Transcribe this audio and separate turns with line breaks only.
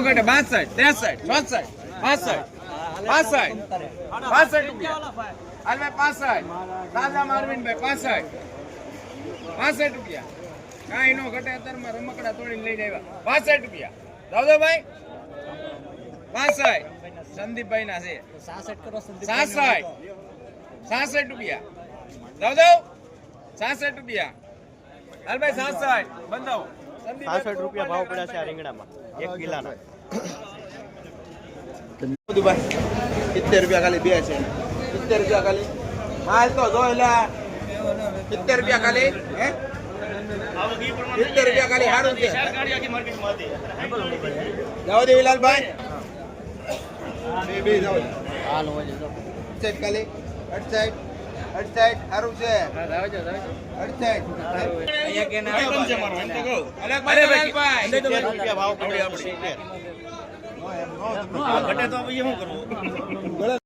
ઘટે 62 63 64 65 65 રૂપિયા હાલ ભાઈ 65 દાદા મારવીનભાઈ 65 રૂપિયા કાંઈ નો ઘટે અત્યારમાં રમકડા તોડીને લઈને આવ્યા 65 રૂપિયા દાદાભાઈ 65 સંદીપભાઈ ના છે 66 રૂપિયા દાદા 66 રૂપિયા હાલ ભાઈ 66 બંધાવો
66 રૂપિયા ભાવ પડ્યા છે આ રીંગણામાં 1 કિલોના.
70 રૂપિયા ખાલી બે છે 70 રૂપિયા ખાલી માલ તો જો એલા 70 રૂપિયા ખાલી હે 70 રૂપિયા ખાલી સારું છે જાઓ દે વિલાલભાઈ બે જાઓ હાલ હોય જો સેટ ખાલી 68 સારું છે 68 અહીંયા કે ના છે મારો એમ તો કહું અલગ ભાઈ 70 રૂપિયા ભાવ પડ્યો આપણે ઘટે તો હવે શું કરવું.